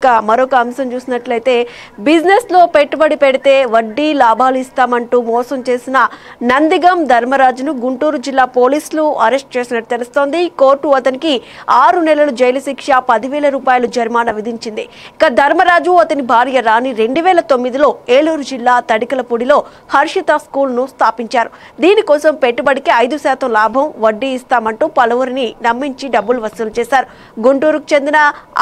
ఇక మరొక అంశం చూసినట్లయితే బిజినెస్ లో పెట్టుబడి పెడితే వడ్డీ లాభాలు ఇస్తామంటూ మోసం చేసిన నందిగం ధర్మరాజును గుంటూరు జిల్లా పోలీసులు అరెస్ట్ చేసినట్టు తెలుస్తోంది. కోర్టు అతనికి 6 నెలలు జైలు శిక్ష, 10,000 రూపాయలు జరిమానా విధించింది. ఇక ధర్మరాజు అతని భార్య రాణి 2009లో ఏలూరు జిల్లా తడికలపూడిలో హర్షిత స్కూల్ ను స్థాపించారు. దీనికోసం పెట్టుబడికి 5% లాభం, వడ్డీ ఇస్తామంటూ పలువురిని నమ్మించి డబ్బులు వసూలు చేశారు. గుంటూరుకు చెందిన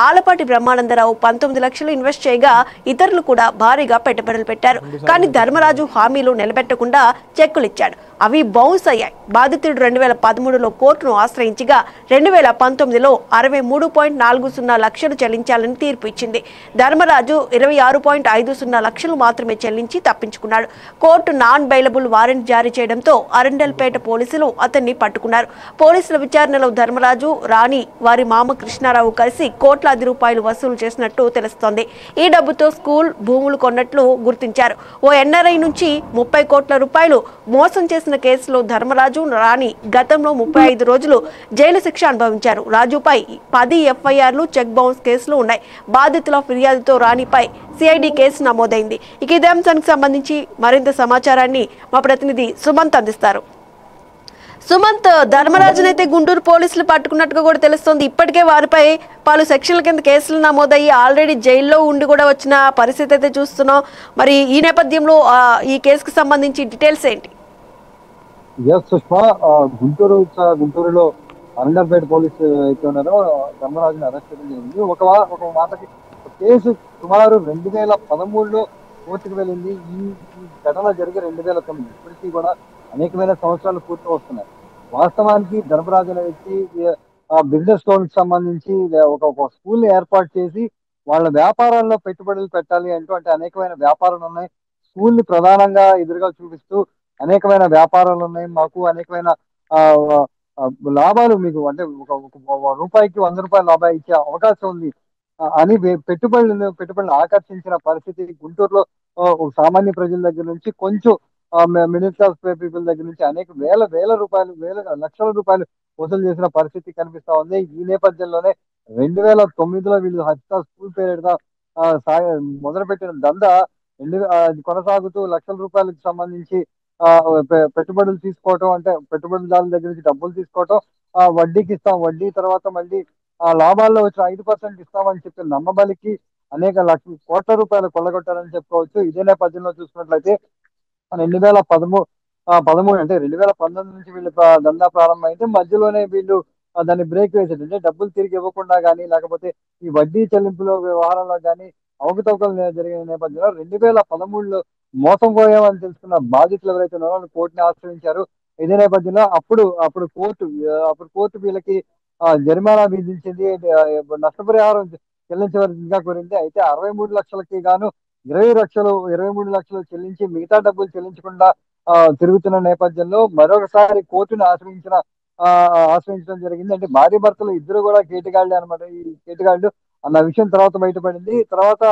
ఆలపాటి బ్రహ్మానందరావు 19 లక్షలు ఇన్వెస్ట్ చేయగా ఇతరులు కూడా భారీగా పెట్టుబడులు పెట్టారు. కానీ ధర్మరాజు హామీలు నిలబెట్టకుండా చెక్కులు ఇచ్చాడు. అవి బౌన్స్ అయ్యాయి. బాధితుడు 2013లో కోర్టును ఆశ్రయించగా 2019లో 63.40 లక్షలు చెల్లించాలని తీర్పు ఇచ్చింది. ధర్మరాజు 26.50 లక్షలు మాత్రమే చెల్లించి తప్పించుకున్నాడు. కోర్టు నాన్ బెయిలబుల్ వారెంట్ జారీ చేయడంతో అరండల్పేట పోలీసులు అతన్ని పట్టుకున్నారు. పోలీసుల విచారణలో ధర్మరాజు, రాణి, వారి మామ కృష్ణారావు కలిసి కోట్లాది రూపాయలు వసూలు చేసినట్టు తెలుస్తోంది. ఈ డబ్బుతో స్కూల్ భూములు కొన్నట్లు గుర్తించారు. ఓ ఎన్ఆర్ఐ నుంచి 30 కోట్ల రూపాయలు మోసం చేసిన కేసులో ధర్మరాజు, రాణి గతంలో 35 రోజులు జైలు శిక్ష అనుభవించారు. రాజుపై 10 ఎఫ్ఐఆర్లు, చెక్ బౌన్స్ కేసులు ఉన్నాయి. బాధితుల ఫిర్యాదుతో రాణిపై సిఐడి కేసు నమోదైంది. ఇక ఇదే అంశానికి సంబంధించి మరింత సమాచారాన్ని మా ప్రతినిధి సుమంత్ అందిస్తారు. సుమంత్, ధర్మరాజునైతే గుంటూరు పోలీసులు పట్టుకున్నట్టుగా కూడా తెలుస్తోంది. ఇప్పటికే వారిపై పలు సెక్షన్ల కింద కేసులు నమోదయ్యి ఆల్రెడీ జైల్లో ఉండి కూడా వచ్చిన పరిస్థితి అయితే చూస్తున్నాం. మరి ఈ నేపథ్యంలో ఈ కేసుకు సంబంధించి డీటెయిల్స్ ఏంటి? సుష్మా, గుంటూరులో అరండల్పేట పోలీసు అయితే ఉన్నారో ధర్మరాజుని అరెస్ట్ చేయడం జరిగింది. ఒక మాటకి కేసు సుమారు 2013లో కోర్టుకు వెళ్ళింది. ఈ ఘటన జరిగి 2009 ఇప్పటికీ కూడా అనేకమైన సంవత్సరాలు పూర్తి వస్తున్నాయి. వాస్తవానికి ధర్మరాజు అనే వ్యక్తి బిజినెస్ లోన్ కి సంబంధించి ఒక స్కూల్ ని ఏర్పాటు చేసి వాళ్ళ వ్యాపారాల్లో పెట్టుబడులు పెట్టాలి అంటే అనేకమైన వ్యాపారాలు ఉన్నాయి. స్కూల్ ని ప్రధానంగా ఎదురుగా చూపిస్తూ అనేకమైన వ్యాపారాలు ఉన్నాయి, మాకు అనేకమైన ఆ లాభాలు మీకు అంటే ఒక రూపాయికి 100 రూపాయల లాభాలు ఇచ్చే అవకాశం ఉంది అని పెట్టుబడులను ఆకర్షించిన పరిస్థితి గుంటూరులో సామాన్య ప్రజల దగ్గర నుంచి కొంచెం మిడిల్ క్లాస్ పీపుల్ దగ్గర నుంచి అనేక వేల రూపాయలు, లక్షల రూపాయలు వసూలు చేసిన పరిస్థితి కనిపిస్తా ఉంది. ఈ నేపథ్యంలోనే 2009లో వీళ్ళు హర్షిత స్కూల్ పేరిట మొదలుపెట్టిన దందా కొనసాగుతూ లక్షల రూపాయలకు సంబంధించి పెట్టుబడులు తీసుకోవటం, అంటే పెట్టుబడిదారుల దగ్గర నుంచి డబ్బులు తీసుకోవటం, వడ్డీకి ఇస్తాం, వడ్డీ తర్వాత మళ్ళీ ఆ లాభాల్లో వచ్చిన 5% ఇస్తామని చెప్పి నమ్మబలికి అనేక లక్షల కోట్ల రూపాయలు కొల్లగొట్టారని చెప్పుకోవచ్చు. ఇదే నేపథ్యంలో చూసుకున్నట్లయితే 2013 అంటే 2019 నుంచి వీళ్ళు దందా ప్రారంభమైతే మధ్యలోనే వీళ్ళు దాన్ని బ్రేక్ వేసేది, అంటే డబ్బులు తిరిగి ఇవ్వకుండా కానీ లేకపోతే ఈ వడ్డీ చెల్లింపులో వ్యవహారంలో కానీ అవకతవకలు జరిగిన నేపథ్యంలో 2013లో మోసం పోయామని తెలుసుకున్న బాధితులు ఎవరైతే ఉన్నారో వాళ్ళు కోర్టుని ఆశ్రయించారు. ఇదే నేపథ్యంలో అప్పుడు కోర్టు వీళ్ళకి జరిమానా విధించింది, నష్టపరిహారం చెల్లించవలసిందిగా కోరింది. అయితే 63 లక్షలకి గాను 23 లక్షలు చెల్లించి మిగతా డబ్బులు చెల్లించకుండా తిరుగుతున్న నేపథ్యంలో మరొకసారి కోర్టును ఆశ్రయించడం జరిగింది. అంటే భార్య భర్తలు ఇద్దరు కూడా కేటుగాళ్లే అనమాట. ఈ కేటుగాళ్లు అన్న విషయం తర్వాత బయటపడింది. తర్వాత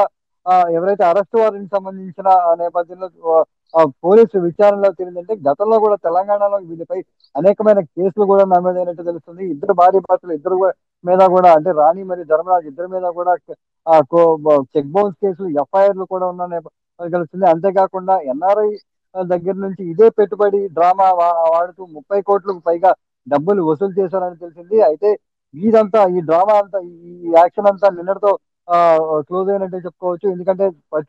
ఎవరైతే అరెస్ట్ వారెంట్ సంబంధించిన నేపథ్యంలో పోలీసు విచారణలో తెలియదంటే గతంలో కూడా తెలంగాణలో వీళ్ళపై అనేకమైన కేసులు కూడా నమోదైనట్టు తెలుస్తుంది. ఇద్దరు భార్య భర్తలు ఇద్దరు మీద కూడా, అంటే రాణి మరియు ధర్మరాజు ఇద్దరి మీద కూడా చెక్ బౌన్స్ కేసులు, ఎఫ్ఐఆర్లు కూడా ఉన్న తెలుస్తుంది. అంతేకాకుండా ఎన్ఆర్ఐ దగ్గర నుంచి ఇదే పెట్టుబడి డ్రామా వాడుతూ 30 కోట్లకు పైగా డబ్బులు వసూలు చేశారని తెలిసింది. అయితే ఈ డ్రామా అంతా, ఈ యాక్షన్ అంతా నిన్నటితో క్లోజ్ అయినట్టే చెప్పుకోవచ్చు. ఎందుకంటే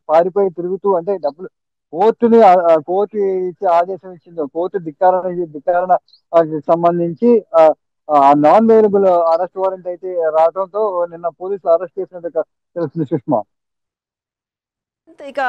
పారిపోయి తిరుగుతూ, అంటే డబ్బులు కోర్టు ఇచ్చే ఆదేశం ఇచ్చింది, కోర్టు ధిక్కారణ సంబంధించి నాన్ అవైలబుల్ అరెస్ట్ వారెంట్ అయితే రావడంతో నిన్న పోలీసులు అరెస్ట్ చేసినట్టు తెలుస్తుంది సుష్మా. ఇక